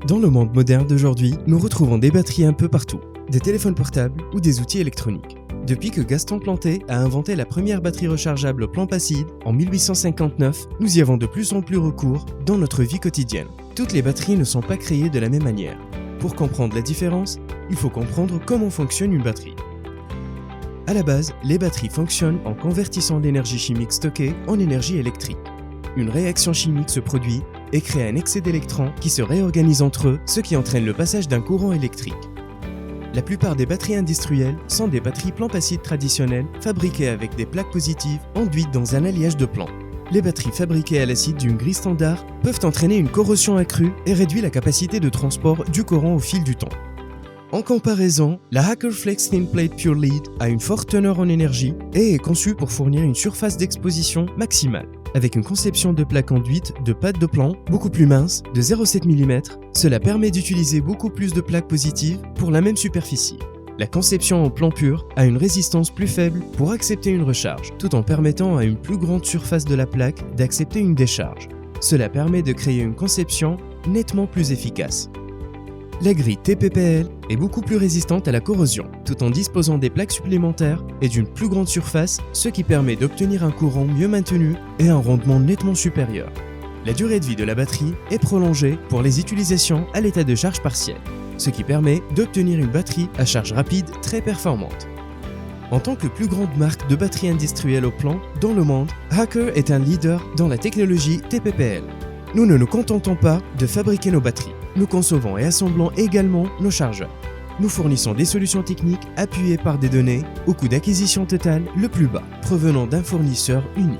Dans le monde moderne d'aujourd'hui, nous retrouvons des batteries un peu partout, des téléphones portables ou des outils électroniques. Depuis que Gaston Planté a inventé la première batterie rechargeable plomb acide en 1859, nous y avons de plus en plus recours dans notre vie quotidienne. Toutes les batteries ne sont pas créées de la même manière. Pour comprendre la différence, il faut comprendre comment fonctionne une batterie. À la base, les batteries fonctionnent en convertissant l'énergie chimique stockée en énergie électrique. Une réaction chimique se produit et crée un excès d'électrons qui se réorganisent entre eux, ce qui entraîne le passage d'un courant électrique. La plupart des batteries industrielles sont des batteries plomb acide traditionnelles fabriquées avec des plaques positives enduites dans un alliage de plomb. Les batteries fabriquées à l'acide d'une grille standard peuvent entraîner une corrosion accrue et réduire la capacité de transport du courant au fil du temps. En comparaison, la HackerFlex Thin Plate Pure Lead a une forte teneur en énergie et est conçue pour fournir une surface d'exposition maximale. Avec une conception de plaque enduite de pâte de plomb beaucoup plus mince, de 0,7 mm, cela permet d'utiliser beaucoup plus de plaques positives pour la même superficie. La conception en plomb pur a une résistance plus faible pour accepter une recharge, tout en permettant à une plus grande surface de la plaque d'accepter une décharge. Cela permet de créer une conception nettement plus efficace. La grille TPPL est beaucoup plus résistante à la corrosion, tout en disposant des plaques supplémentaires et d'une plus grande surface, ce qui permet d'obtenir un courant mieux maintenu et un rendement nettement supérieur. La durée de vie de la batterie est prolongée pour les utilisations à l'état de charge partielle, ce qui permet d'obtenir une batterie à charge rapide très performante. En tant que plus grande marque de batteries industrielles au plomb dans le monde, Hacker est un leader dans la technologie TPPL. Nous ne nous contentons pas de fabriquer nos batteries. Nous concevons et assemblons également nos chargeurs. Nous fournissons des solutions techniques appuyées par des données au coût d'acquisition total le plus bas, provenant d'un fournisseur unique.